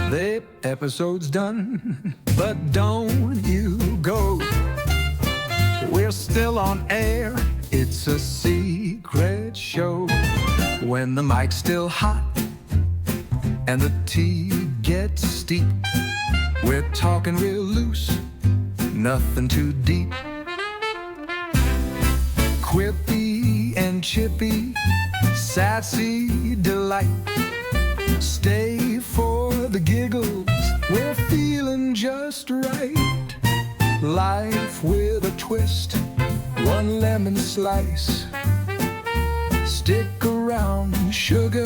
The episode's done, but don't you go. We're still on air, it's a secret show. When the mic's still hot and the tea gets steep, we're talking real loose, nothing too deep. Quippy and chippy, sassy delight. Stay for the giggles, we're feeling just right. Life with a twist, one lemon slice. Stick around, sugar,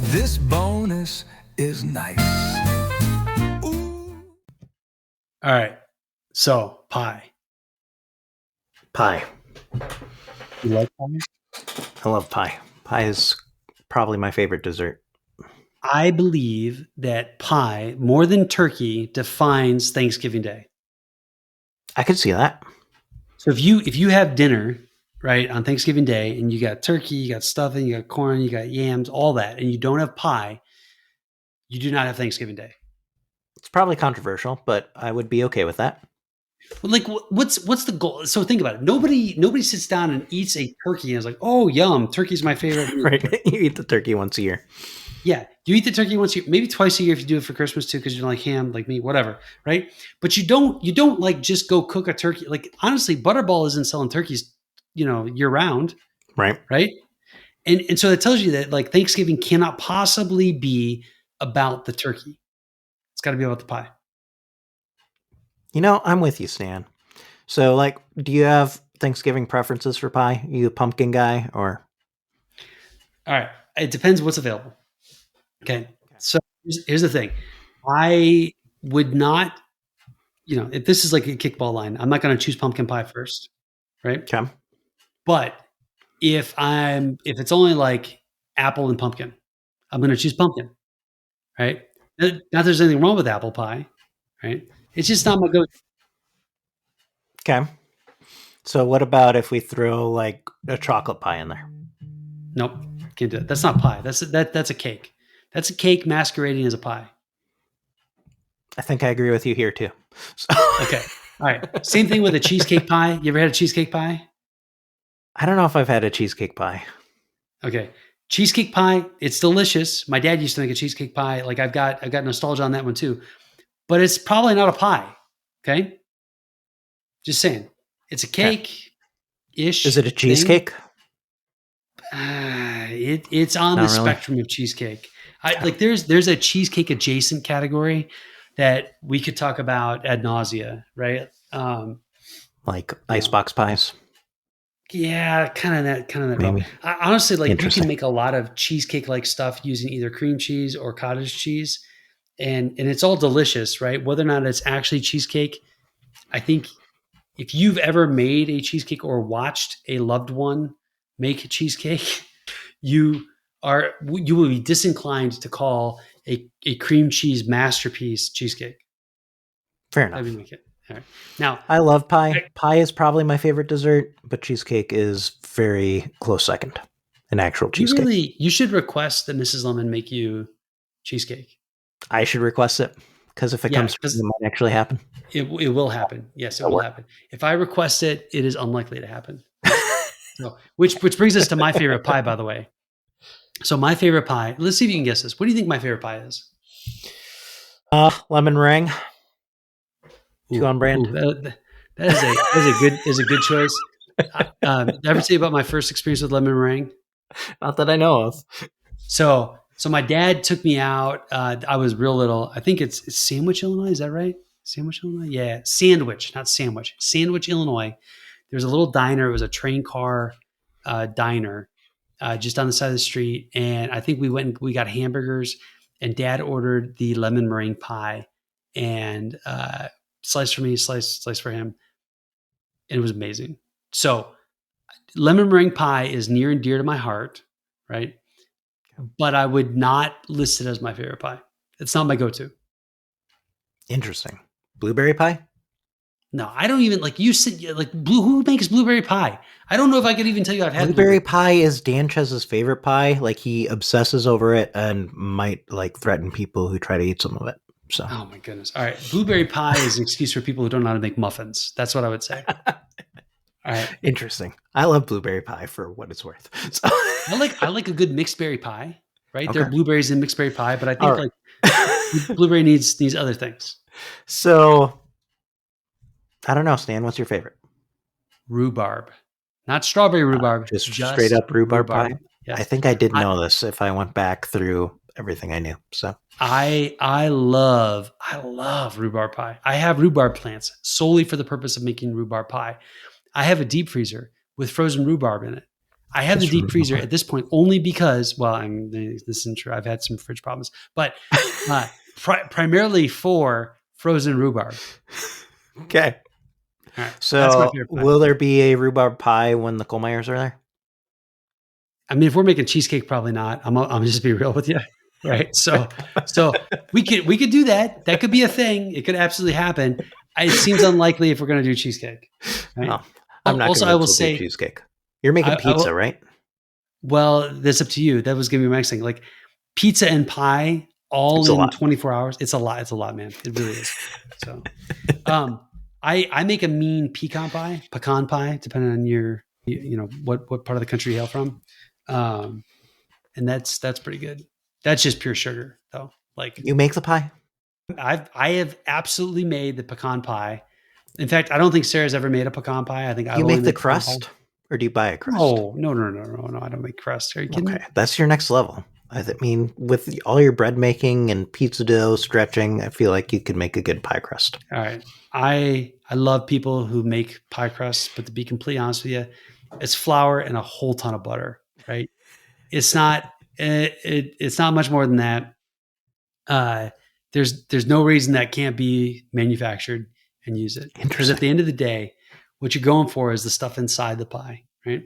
this bonus is nice. Ooh. All right, so pie. Pie. You like pie? I love pie. Pie is probably my favorite dessert. I believe that pie, more than turkey, defines Thanksgiving Day. I could see that. So if you have dinner, right, on Thanksgiving Day, and you got turkey, you got stuffing, you got corn, you got yams, all that, and you don't have pie, you do not have Thanksgiving Day. It's probably controversial, but I would be okay with that. Well, like, what's the goal? So think about it. Nobody sits down and eats a turkey and is like, oh, yum, turkey's my favorite. Right? You eat the turkey once a year. Yeah, you eat the turkey once a year, maybe twice a year if you do it for Christmas too, because you don't like ham, like me, whatever, right? But you don't like just go cook a turkey. Like honestly, Butterball isn't selling turkeys, year round, Right. And so that tells you that like Thanksgiving cannot possibly be about the turkey. It's got to be about the pie. I'm with you, Stan. So, like, do you have Thanksgiving preferences for pie? Are you a pumpkin guy or? All right, it depends what's available. Okay, so here's the thing. I would not, if this is like a kickball line, I'm not going to choose pumpkin pie first, right? Okay. But if it's only like apple and pumpkin, I'm going to choose pumpkin, right? Not that there's anything wrong with apple pie, right? It's just not my go-to. Okay. So what about if we throw like a chocolate pie in there? Nope, can't do it. That's not pie. That's a cake. That's a cake masquerading as a pie. I think I agree with you here too. So. Okay. All right. Same thing with a cheesecake pie. You ever had a cheesecake pie? I don't know if I've had a cheesecake pie. Okay. Cheesecake pie, it's delicious. My dad used to make a cheesecake pie. Like I've got nostalgia on that one too. But it's probably not a pie. Okay? Just saying. It's a cake-ish. Is it a cheesecake? It's on Not the really. spectrum of cheesecake. Like there's a cheesecake adjacent category that we could talk about ad nausea, right? Like icebox pies. Yeah, kind of that Maybe. realm. Honestly, like you Interesting. can make a lot of cheesecake like stuff using either cream cheese or cottage cheese, and it's all delicious, right? Whether or not it's actually cheesecake, I think if you've ever made a cheesecake or watched a loved one make a cheesecake, you will be disinclined to call a cream cheese masterpiece cheesecake. Fair enough. Let me make it. All right. Now, I love pie. Pie is probably my favorite dessert, but cheesecake is very close second. An actual cheesecake. you should request that Mrs. Lemon make you cheesecake. I should request it because if it Yeah, comes, it might actually happen. It will happen. Yes, it will happen. If I request it, it is unlikely to happen. So, which brings us to my favorite pie, by the way. So my favorite pie. Let's see if you can guess this. What do you think my favorite pie is? Lemon meringue. Two on brand. That is a good choice. Did I ever tell you about my first experience with lemon meringue? Not that I know of. So my dad took me out. I was real little. I think it's Sandwich, Illinois. Is that right? Sandwich, Illinois? Yeah. Sandwich, not Sandwich. Sandwich, Illinois. There's a little diner. It was a train car diner just on the side of the street. And I think we went and we got hamburgers, and Dad ordered the lemon meringue pie, and slice for me, slice for him. And it was amazing. So lemon meringue pie is near and dear to my heart, right? But I would not list it as my favorite pie. It's not my go-to. Interesting. Blueberry pie? No, I don't even like you said like who makes blueberry pie? I don't know if I could even tell you I've had Blueberry pie is Dan Chez's favorite pie. Like he obsesses over it and might like threaten people who try to eat some of it. So Oh my goodness. All right. Blueberry pie is an excuse for people who don't know how to make muffins. That's what I would say. All right. interesting. I love blueberry pie for what it's worth. So I like a good mixed berry pie, right? There okay. are blueberries in mixed berry pie, but I All think right. like blueberry needs other things. So I don't know, Stan. What's your favorite? Rhubarb. Not strawberry rhubarb, Just straight up rhubarb pie. I Yes. think I did I, know this if I went back through everything I knew. So I love rhubarb pie. I have rhubarb plants solely for the purpose of making rhubarb pie. I have a deep freezer with frozen rhubarb in it. I have the Just deep freezer rhubarb. at this point only because, well, this isn't true. I've had some fridge problems, but primarily for frozen rhubarb. Okay. All right, that's my So favorite pie. will there be a rhubarb pie when the Kohlmeyers are there? I mean, if we're making cheesecake, probably not. I'm just be real with you, right? So we could do that. That could be a thing. It could absolutely happen. It seems unlikely if we're going to do cheesecake. Right? No, I'm not Also, I convinced will we'll do say, cheesecake. You're making I pizza, will, right? well, that's up to you. That was going to be my next thing. Like pizza and pie, all It's a in lot. 24 hours. It's a lot. It's a lot, man. It really is. So, I make a mean pecan pie, depending on your, what part of the country you hail from. And that's pretty good. That's just pure sugar though. Like You make the pie? I have absolutely made the pecan pie. In fact, I don't think Sarah's ever made a pecan pie. I think I You only make the made pecan pie. crust, or do you buy a crust? No. I don't make crust. Are you kidding Okay, me? that's your next level. I mean, with all your bread making and pizza dough stretching, I feel like you could make a good pie crust. All right. I love people who make pie crusts, but to be completely honest with you, it's flour and a whole ton of butter, right? It's not it's not much more than that. There's no reason that can't be manufactured and use it. Because at the end of the day, what you're going for is the stuff inside the pie, right?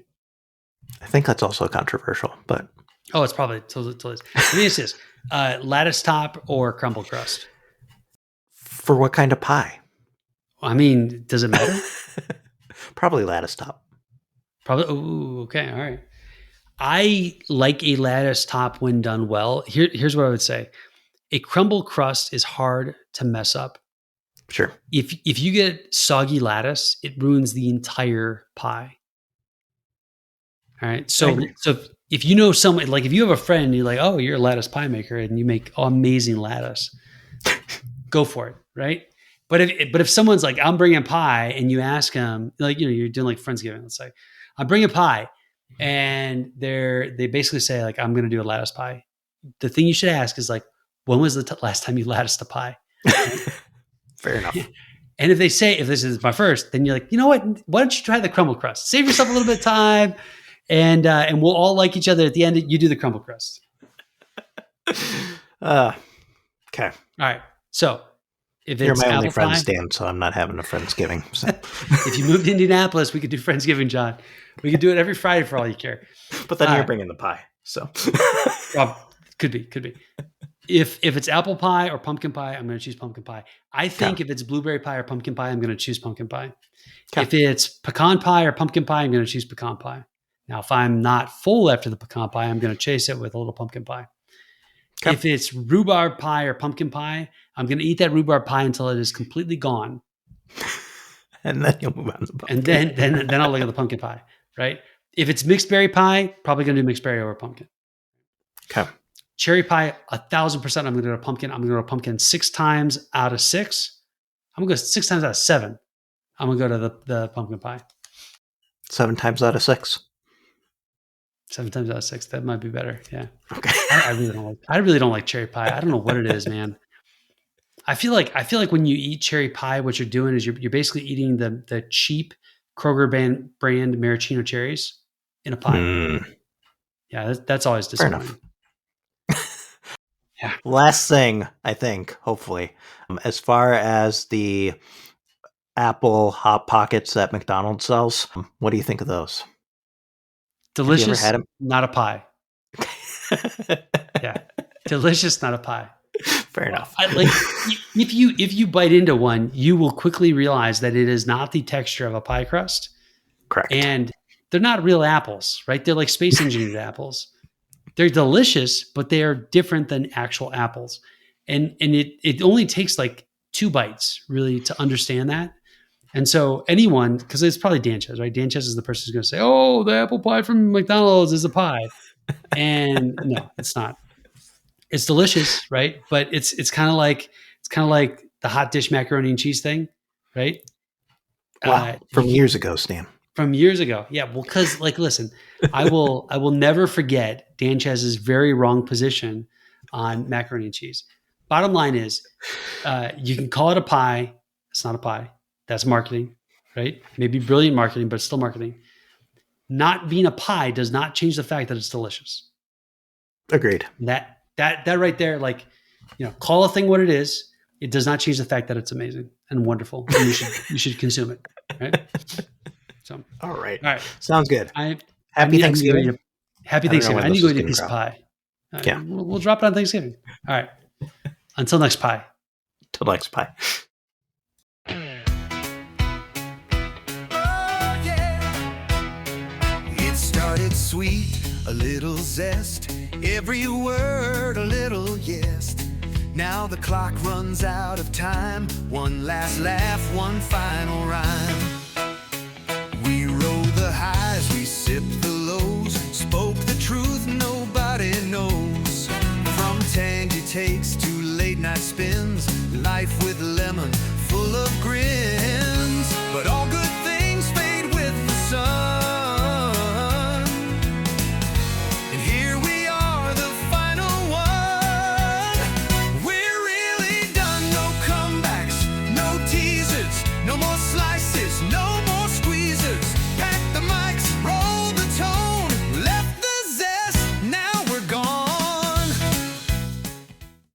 I think that's also controversial, but Oh, it's probably totally. Let me ask this: lattice top or crumble crust? for what kind of pie? I mean, does it matter? Probably lattice top. Probably. Ooh, okay, all right. I like a lattice top when done well. Here's what I would say: a crumble crust is hard to mess up. Sure. If you get soggy lattice, it ruins the entire pie. All right. So if you know someone, like if you have a friend, and you're like, oh, you're a lattice pie maker, and you make amazing lattice, go for it, right? But if someone's like, I'm bringing pie, and you ask them, like, you're doing like Friendsgiving, let's say, I'm bringing pie, and they basically say like, I'm going to do a lattice pie. The thing you should ask is like, when was the last time you latticed a pie? Fair enough. And if this is my first, then you're like, you know what? Why don't you try the crumble crust? Save yourself a little bit of time, and we'll all like each other at the end. You do the crumble crust. Okay. All right. So if You're it's my only apple friend, pie, Stan, so I'm not having a Friendsgiving. So. if you moved to Indianapolis, we could do Friendsgiving, John. We could do it every Friday for all you care. But then you're bringing the pie. So could be. If it's apple pie or pumpkin pie, I'm going to choose pumpkin pie. I think if it's blueberry pie or pumpkin pie, I'm going to choose pumpkin pie. Okay. If it's pecan pie or pumpkin pie, I'm going to choose pecan pie. Now, if I'm not full after the pecan pie, I'm going to chase it with a little pumpkin pie. Okay. If it's rhubarb pie or pumpkin pie, I'm going to eat that rhubarb pie until it is completely gone. And then you'll move on to the pumpkin. And then I'll look at the pumpkin pie, right? If it's mixed berry pie, probably going to do mixed berry over pumpkin. Okay. Cherry pie, 1,000%. I'm going to do a pumpkin. I'm going to go to pumpkin 6 times out of 6. I'm going to go 6 times out of 7. I'm going to go to the pumpkin pie. 7 times out of 6. 7 times out of 6. That might be better. Yeah. Okay. I really don't like cherry pie. I don't know what it is, man. I feel like when you eat cherry pie, what you're doing is you're basically eating the cheap Kroger brand maraschino cherries in a pie. Mm. Yeah, that's always disappointing. Fair enough. Yeah. Last thing, I think, hopefully, as far as the Apple Hot Pockets that McDonald sells, what do you think of those? Delicious, have you ever had them? Not a pie. Yeah, delicious, not a pie. Fair enough. If you bite into one, you will quickly realize that it is not the texture of a pie crust. Correct. And they're not real apples, right? They're like space engineered apples. They're delicious, but they are different than actual apples. And it only takes like 2 bites really to understand that. And so anyone, because it's probably Danchez, right? Danchez is the person who's going to say, "Oh, the apple pie from McDonald's is a pie," and no, it's not. It's delicious, right? But it's kind of like the hot dish macaroni and cheese thing, right? Wow, from years ago, Stan. From years ago, yeah. Well, because like, listen, I will never forget Danchez's very wrong position on macaroni and cheese. Bottom line is, you can call it a pie. It's not a pie. That's marketing, right? Maybe brilliant marketing, but it's still marketing. Not being a pie does not change the fact that it's delicious. Agreed. That right there, like, call a thing what it is. It does not change the fact that it's amazing and wonderful. And you should consume it, right? So, all right. Sounds good. Happy Thanksgiving. Happy Thanksgiving. I need to go eat a piece of pie. Yeah, we'll drop it on Thanksgiving. All right. Until next pie. Till next pie. Started sweet, a little zest, every word a little yes. Now the clock runs out of time, one last laugh, one final rhyme. We rode the highs, we sipped the lows, spoke the truth nobody knows. From tangy takes to late night spins, life with lemon full of grins, but all good